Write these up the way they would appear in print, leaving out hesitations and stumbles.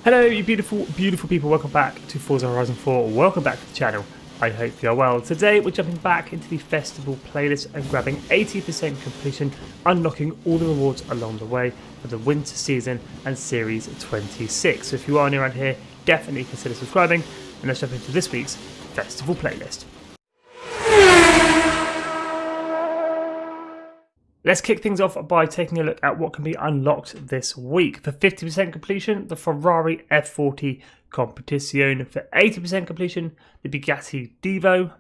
Hello you beautiful people, welcome back to Forza Horizon 4, welcome back to the channel. I hope you're well. Today we're jumping back into the festival playlist and grabbing 80% completion, unlocking all the rewards along the way for the winter season and series 26. So if you are new around here, definitely consider subscribing, and let's jump into this week's festival playlist. Let's kick things off by taking a look at what can be unlocked this week. For 50% completion, the Ferarri F40 Competizione. For 80% completion, the Bugatti DIVO.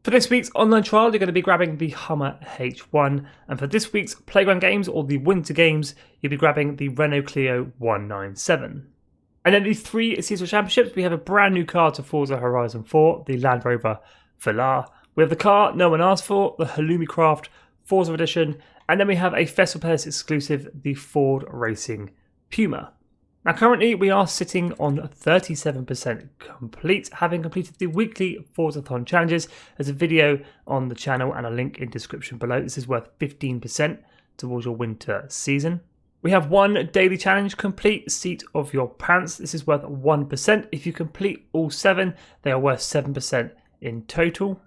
For this week's online trial, you're going to be grabbing the Hummer H1. And for this week's Playground Games, or the Winter Games, you'll be grabbing the Renault Clio 197. And then the three seasonal championships, we have a brand new car to Forza Horizon 4, the Land Rover velar. We have the car no one asked for, the Alumi Craft Forza Edition, and then we have a Festival Pass exclusive, the Ford Racing Puma. Now currently we are sitting on 37% complete, having completed the weekly Forzathon challenges. There's a video on the channel and a link in description below. This is worth 15% towards your winter season. We have one daily challenge, complete seat of your pants. This is worth 1%. If you complete all 7, they are worth 7% in total.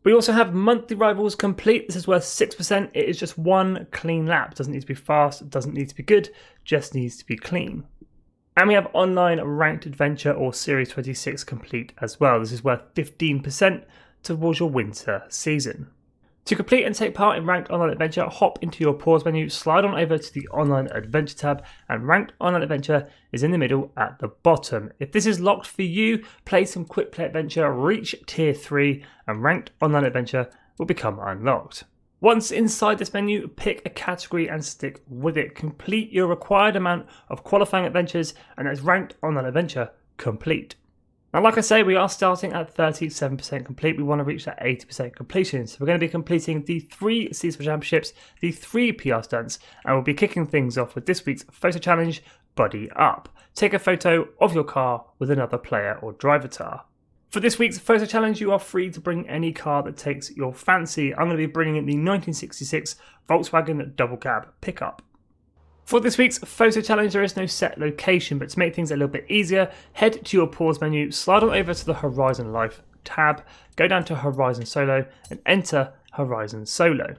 We also have monthly rivals complete. This is worth 6%. It is just one clean lap. Doesn't need to be fast, doesn't need to be good, just needs to be clean. And we have online ranked adventure or series 26 complete as well. This is worth 15% towards your winter season. To complete and take part in Ranked Online Adventure, hop into your pause menu, slide on over to the Online Adventure tab, and Ranked Online Adventure is in the middle at the bottom. If this is locked for you, play some Quick Play Adventure, reach Tier 3, and Ranked Online Adventure will become unlocked. Once inside this menu, pick a category and stick with it. Complete your required amount of qualifying adventures, and that's Ranked Online Adventure complete. Now, like I say, we are starting at 37% complete. We want to reach that 80% completion. So we're going to be completing the 3 seasonal championships, the 3 PR stunts, and we'll be kicking things off with this week's photo challenge, Buddy Up. Take a photo of your car with another player or driver tar. For this week's photo challenge, you are free to bring any car that takes your fancy. I'm going to be bringing in the 1966 Volkswagen double cab pickup. For this week's photo challenge, there is no set location, but to make things a little bit easier, head to your pause menu, slide on over to the Horizon Life tab, go down to Horizon Solo and enter Horizon Solo.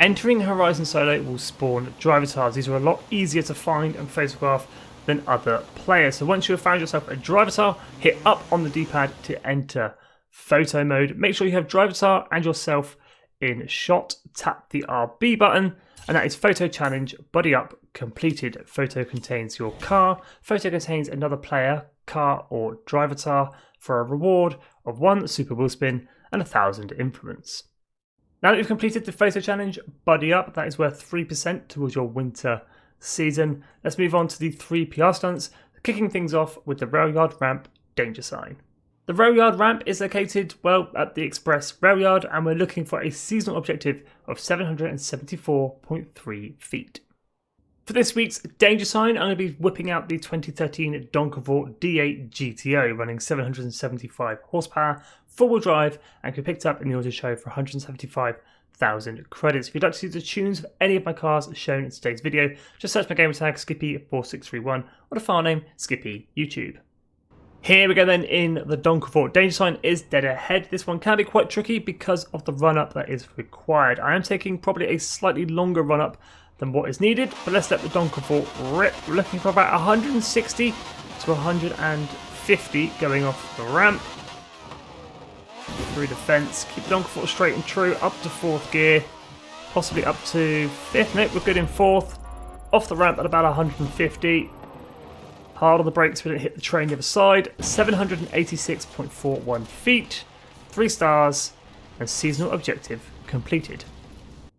Entering Horizon Solo will spawn driver tars. These are a lot easier to find and photograph than other players. So once you have found yourself a driver tar, hit up on the D-pad to enter photo mode. Make sure you have driver tar and yourself in shot. Tap the RB button, and that is photo challenge Buddy Up completed. Photo contains your car. Photo contains another player, car or driver tar for a reward of 1 super wheel spin and 1,000 influence. Now that you've completed the photo challenge Buddy Up, that is worth 3% towards your winter season. Let's move on to the 3 PR stunts, kicking things off with the rail yard ramp danger sign. The rail yard ramp is located, well, at the Express rail yard, and we're looking for a seasonal objective of 774.3 feet. For this week's danger sign, I'm going to be whipping out the 2013 Donkervort D8 GTO, running 775 horsepower, 4-wheel drive, and can be picked up in the auto show for 175,000 credits. If you'd like to see the tunes of any of my cars shown in today's video, just search my gamer tag Skippy4631 or the file name Skippy YouTube. Here we go then in the Donkervort. Danger sign is dead ahead. This one can be quite tricky because of the run-up that is required. I am taking probably a slightly longer run-up than what is needed, but let's let the Donkervort rip. We're looking for about 160 to 150 going off the ramp. Through the fence, keep the Donkervort straight and true, up to 4th gear, possibly up to 5th. Nope, we're good in 4th. Off the ramp at about 150. Hard on the brakes, we don't hit the train the other side. 786.41 feet, 3 stars, and seasonal objective completed.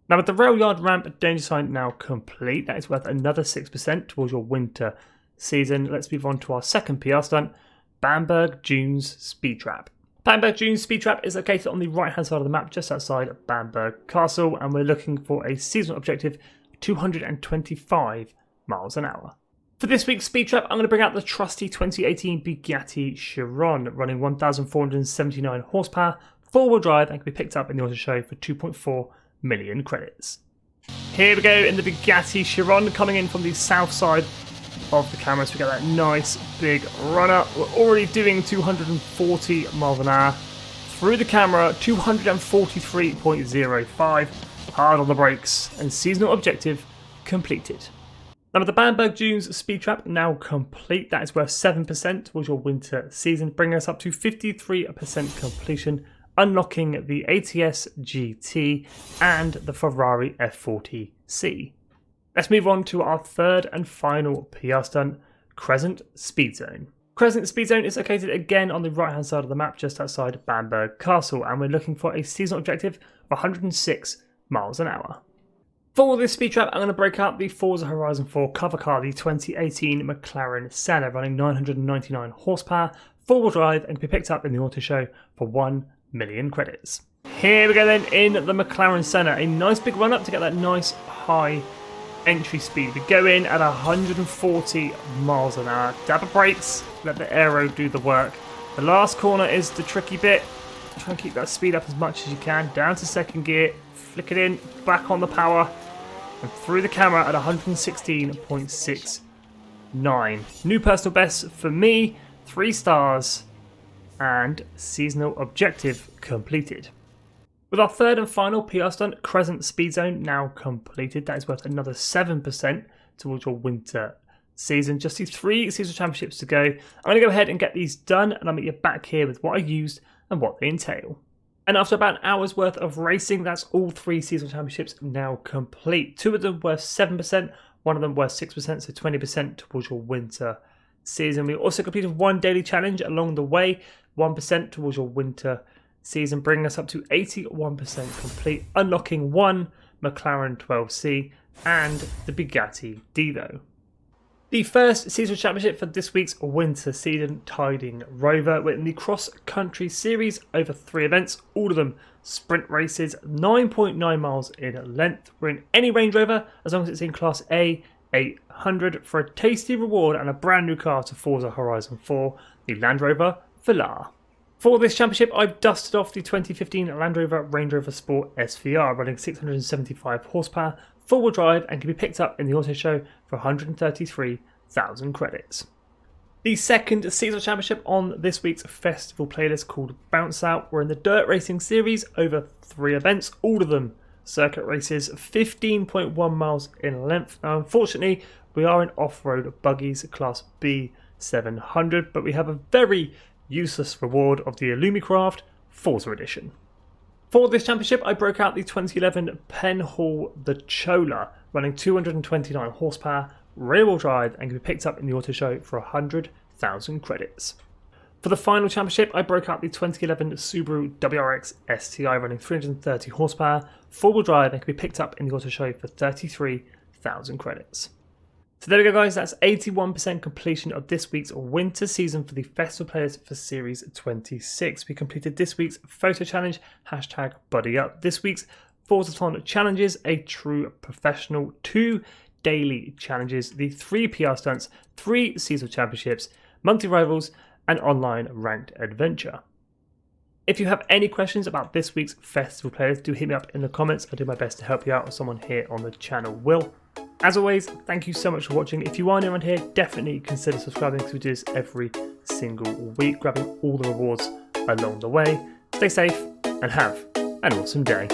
Now with the rail yard ramp danger sign now complete, that is worth another 6% towards your winter season. Let's move on to our second PR stunt, Bamburgh Dunes Speed Trap. Bamburgh Dunes Speed Trap is located on the right hand side of the map just outside Bamburgh Castle, and we're looking for a seasonal objective of 225 miles an hour. For this week's speed trap, I'm going to bring out the trusty 2018 Bugatti Chiron, running 1,479 horsepower, 4-wheel drive, and can be picked up in the auto show for 2.4 million credits. Here we go in the Bugatti Chiron, coming in from the south side of the camera so we get that nice big run up. We're already doing 240 miles an hour through the camera, 243.05, hard on the brakes, and seasonal objective completed. Now with the Bamburgh Dunes speed trap now complete, that is worth 7% towards your winter season, bringing us up to 53% completion, unlocking the ATS GT and the Ferarri F40 C. Let's move on to our third and final PR stunt, Crescent Speed Zone. Crescent Speed Zone is located again on the right hand side of the map just outside Bamburgh Castle, and we're looking for a seasonal objective of 106 miles an hour. For this speed trap, I'm going to break out the Forza Horizon 4 cover car, the 2018 McLaren Senna, running 999 horsepower, four-wheel drive, and can be picked up in the auto show for 1 million credits. Here we go then in the McLaren Senna, a nice big run up to get that nice high entry speed. We go in at 140 miles an hour, dab of brakes, let the aero do the work. The last corner is the tricky bit. Try and keep that speed up as much as you can, down to second gear, flick it in, back on the power, and through the camera at 116.69. New personal best for me, 3 stars, and seasonal objective completed. With our third and final PR stunt, Crescent Speed Zone, now completed, that is worth another 7% towards your winter season. Just these 3 seasonal championships to go. I'm going to go ahead and get these done, and I'll meet you back here with what I used and what they entail. And after about an hour's worth of racing, that's all 3 seasonal championships now complete. 2 of them worth 7%, 1 of them worth 6%, so 20% towards your winter season. We also completed 1 daily challenge along the way, 1% towards your winter season, bringing us up to 81% complete, unlocking 1 McLaren 12C and the Bugatti DIVO. The first seasonal championship for this week's winter season, tiding Rover. We're in the cross country series over 3 events, all of them sprint races, 9.9 miles in length. We're in any Range Rover as long as it's in Class A 800 for a tasty reward and a brand new car to Forza Horizon 4, the Land Rover Velar. For this championship, I've dusted off the 2015 Land Rover Range Rover Sport SVR, running 675 horsepower, four-wheel drive, and can be picked up in the auto show for 133,000 credits. The second seasonal championship on this week's festival playlist, called Bounce Out, we're in the dirt racing series over 3 events, all of them circuit races, 15.1 miles in length. Now, unfortunately, we are in off-road buggies, Class B 700, but we have a very useless reward of the Alumi craft FORZA edition. For this championship, I broke out the 2011 Penhall the Chola, running 229 horsepower, rear-wheel drive, and can be picked up in the auto show for 100,000 credits. For the final championship, I broke out the 2011 Subaru WRX STI, running 330 horsepower, four-wheel drive, and can be picked up in the auto show for 33,000 credits. So there we go, guys, that's 81% completion of this week's winter season for the festival players for Series 26. We completed this week's photo challenge, #BuddyUp. This week's Forzathon challenges, a true professional, 2 daily challenges, the 3 PR stunts, 3 seasonal championships, monthly rivals, and online ranked adventure. If you have any questions about this week's festival players, do hit me up in the comments. I'll do my best to help you out, or someone here on the channel will. As always, thank you so much for watching. If you are new around here, definitely consider subscribing, because we do this every single week, grabbing all the rewards along the way. Stay safe and have an awesome day.